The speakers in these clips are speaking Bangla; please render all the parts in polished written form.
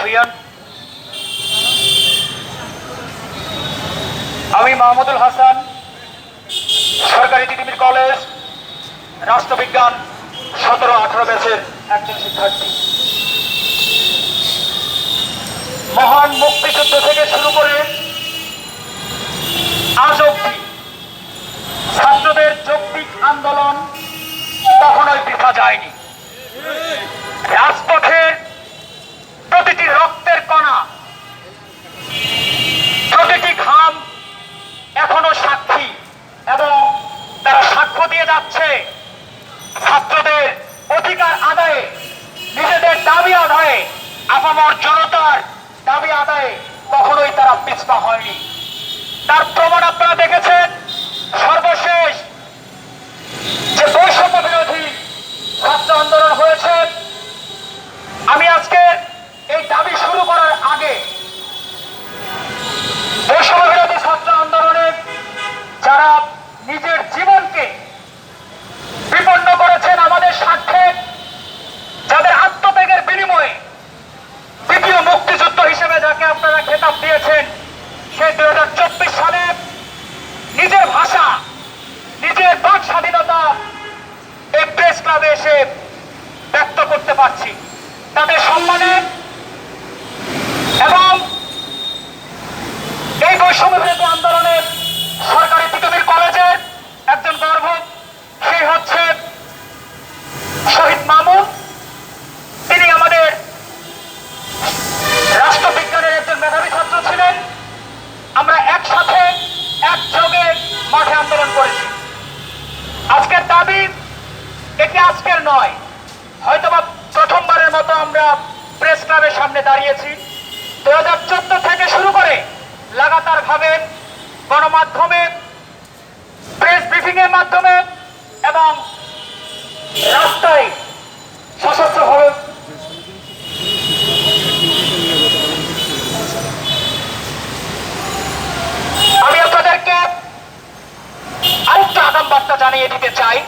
হইয়ান। আমি মাহমুদুল হাসান, সরকারি তিতুমির কলেজ রাষ্ট্রবিজ্ঞান 17-18 ব্যাচের একজন শিক্ষার্থী। মহান মুক্তিযুদ্ধ থেকে শুরু করে আজ অবধি ছাত্রদের যৌক্তিক আন্দোলন কখনোই বৃথা যায়নি। রাজপথের প্রতিটি রক্তের কণা, প্রতিটি ঘাম এখনো সাক্ষী, এবং তারা সাক্ষ্য দিয়ে যাচ্ছে ছাত্রদের অধিকার আদায়ে, নিজেদের দাবি আদায়ে, আপামর জনতার দাবি আদায়ে কখনোই তারা পিছপা হয়নি। তার প্রমাণ আপনারা দেখেছেন সর্বশেষ যে বৈষম্য বিরোধী ছাত্র আন্দোলন হয়েছে। আমি আজকে এই দাবি শুরু করার আগে বৈষম্য বিরোধী ছাত্র আন্দোলনে যারা নিজের জীবনকে বিপন্ন করেছেন আমাদের স্বার্থে, যাদের আত্মত্যাগের বিনিময়ে দ্বিতীয় মুক্তিযুদ্ধ হিসেবে যাকে আপনারা খেতাব দিয়েছেন, সেই 2024 সালে নিজের ভাষা, নিজের বাক স্বাধীনতা এই প্রেস ক্লাবে এসে ব্যক্ত করতে পারছি, তাদের সম্মানে। এবং এই বৈষম্য বিরোধী আন্দোলনের সরকারি তিতুমির কলেজের একজন গর্ব, সেই হচ্ছে শহীদ মামুন। তিনি আমাদের রাষ্ট্রবিজ্ঞানের একজন মেধাবী ছাত্র ছিলেন। আমরা একসাথে একযোগে মাঠে আন্দোলন করেছি। আজকের দাবি এটি আজকের নয়, হয়তোবা প্রথমবারের মতো আমরা প্রেস ক্লাবের সামনে দাঁড়িয়েছি। 2014 থেকে শুরু করে লাগাতার ভাবে গণমাধ্যমে, প্রেস ব্রিফিং এর মাধ্যমে এবং রাস্তায় সশস্ত্রভাবে আমি আপনাদেরকে আরেকটা আগাম বার্তা জানিয়ে দিতে চাই।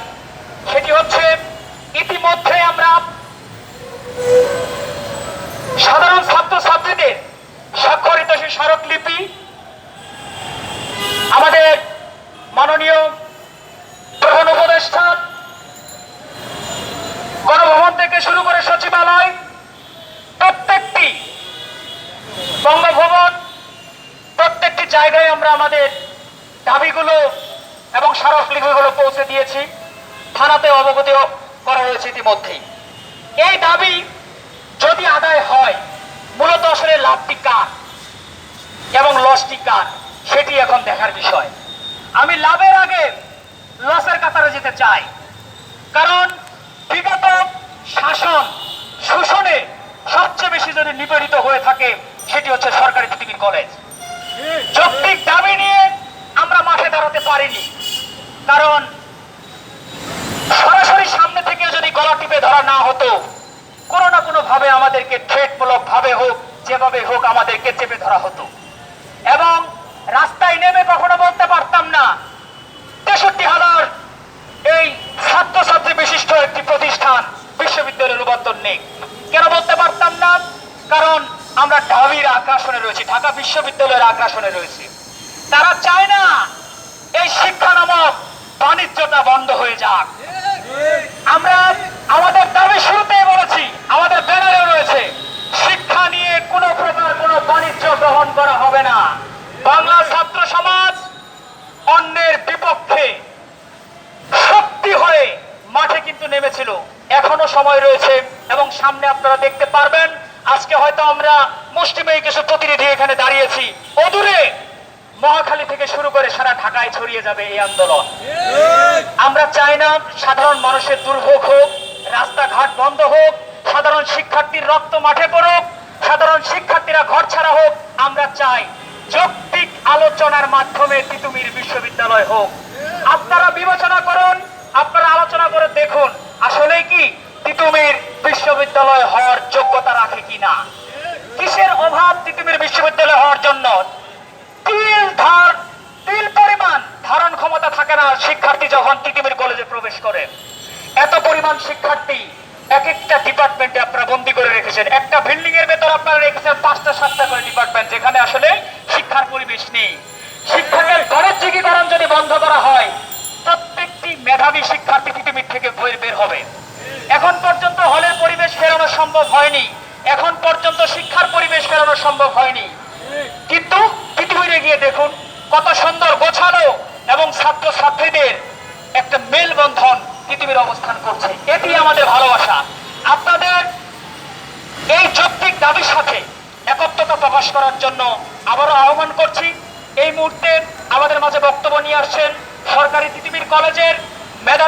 সেটি হচ্ছে, ইতিমধ্যে আমরা সাধারণ ছাত্রছাত্রীদের স্বাক্ষরিত সেই স্মারকলিপি আমাদের মাননীয় প্রধান উপদেষ্টা, গণভবন থেকে শুরু করে সচিবালয়, প্রত্যেকটি বঙ্গভবন, প্রত্যেকটি জায়গায় আমরা আমাদের দাবিগুলো এবং স্মারকলিপিগুলো পৌঁছে দিয়েছি। থানাতে অবগত করা হয়েছে ইতিমধ্যেই। এই দাবি যদি আদায় হয়, মূলত আসলে লাভটি কার এবং লসটি কার, সেটি এখন দেখার বিষয়। আমি লাভের আগে লসের কাতারে যেতে চাই, কারণ বিগত শাসন শোষণে সবচেয়ে বেশি যদি নিপীড়িত হয়ে থাকে সেটি হচ্ছে সরকারি তিতুমির কলেজ। যৌক্তিক দাবি নিয়ে আমরা মাঠে দাঁড়াতে পারিনি, কারণ সরাসরি সামনে থেকে যদি গলা টিপে ধরা না হতো, কোনো না কোনো ভাবে আমাদেরকে থ্রেটমূলক ভাবে হোক, যেভাবে হোক আমাদেরকে চেপে ধরা হতো, এবং রাস্তায় নেমে কখনো বলতে পারতাম না 63 হাজার এই ছাত্রছাত্রী বিশিষ্ট একটি প্রতিষ্ঠান বিশ্ববিদ্যালয়ে রূপান্তর নেই। কেন বলতে পারতাম না? কারণ আমরা ঢাবির আগ্রাসনে রয়েছি, ঢাকা বিশ্ববিদ্যালয়ের আগ্রাসনে রয়েছি। তারা চায় না এই শিক্ষা নামক বাণিজ্যটা বন্ধ হয়ে যাক। আমরা আমাদের দাবি শুরুতেই বলেছি, আমাদের ব্যানারেও রয়েছে, শিক্ষা নিয়ে কোনো প্রকার কোনো বাণিজ্য গ্রহণ করা হবে না। বাংলা ছাত্র সমাজ অন্যের বিপক্ষে শক্তি হয়ে মাঠে কিন্তু নেমেছিল, এখনো সময় রয়েছে, এবং সামনে আপনারা দেখতে পারবেন। আজকে হয়তো আমরা মুষ্টিমেয় কিছু প্রতিনিধি এখানে দাঁড়িয়েছি, অদূরে মহাখালী থেকে শুরু করে সারা ঢাকায় ছড়িয়ে যাবে এই আন্দোলন। আমরা চাই না সাধারণ মানুষের দুর্ভোগ হোক, রাস্তাঘাট বন্ধ হোক, সাধারণ শিক্ষার্থীর রক্ত মাঠে পড়ুক, সাধারণ শিক্ষার্থীরা ঘর ছাড়া হোক। আমরা চাই যৌক্তিক আলোচনার মাধ্যমে তিতুমির বিশ্ববিদ্যালয় হোক। আপনারা বিবেচনা করুন, আপনারা আলোচনা করে দেখুন আসলে কি তিতুমির বিশ্ববিদ্যালয় হওয়ার যোগ্যতা রাখে কিনা। কিসের অভাব তিতুমির বিশ্ববিদ্যালয় হওয়ার জন্য? তিল পরিমাণ ধারণ ক্ষমতা থাকে না শিক্ষার্থী যখন তিতুমির কলেজে প্রবেশ করে। এত পরিমাণ শিক্ষার্থী এক একটা ডিপার্টমেন্টে আপনারা বন্দি করে রেখেছেন। একটা বিল্ডিং এর ভেতর আপনারা রেখেছেন 5টা 7টা করে ডিপার্টমেন্ট, যেখানে আসলে শিক্ষার পরিবেশ নেই। শিক্ষকের বাণিজ্যিকীকরণ যদি বন্ধ করা হয়, প্রত্যেকটি মেধাবী শিক্ষার্থী পৃথিবীর থেকে বের হবে। এখন পর্যন্ত হলের পরিবেশ ফেরানো সম্ভব হয়নি, এখন পর্যন্ত শিক্ষার পরিবেশ ফেরানো সম্ভব হয়নি, কিন্তু পৃথিবীতে গিয়ে দেখুন কত সুন্দর গোছানো এবং ছাত্রছাত্রীদের একটা মেলবন্ধন পৃথিবীর অবস্থান করছে। এটি আমাদের ভালোবাসা। আপনাদের এই যৌক্তিক দাবির সাথে একত্রতা প্রকাশ করার জন্য আবারও আহ্বান করছি। এই মুহূর্তে আমাদের মাঝে বক্তব্য নিয়ে আসছেন সরকারি তিতুমির কলেজের মেধাবী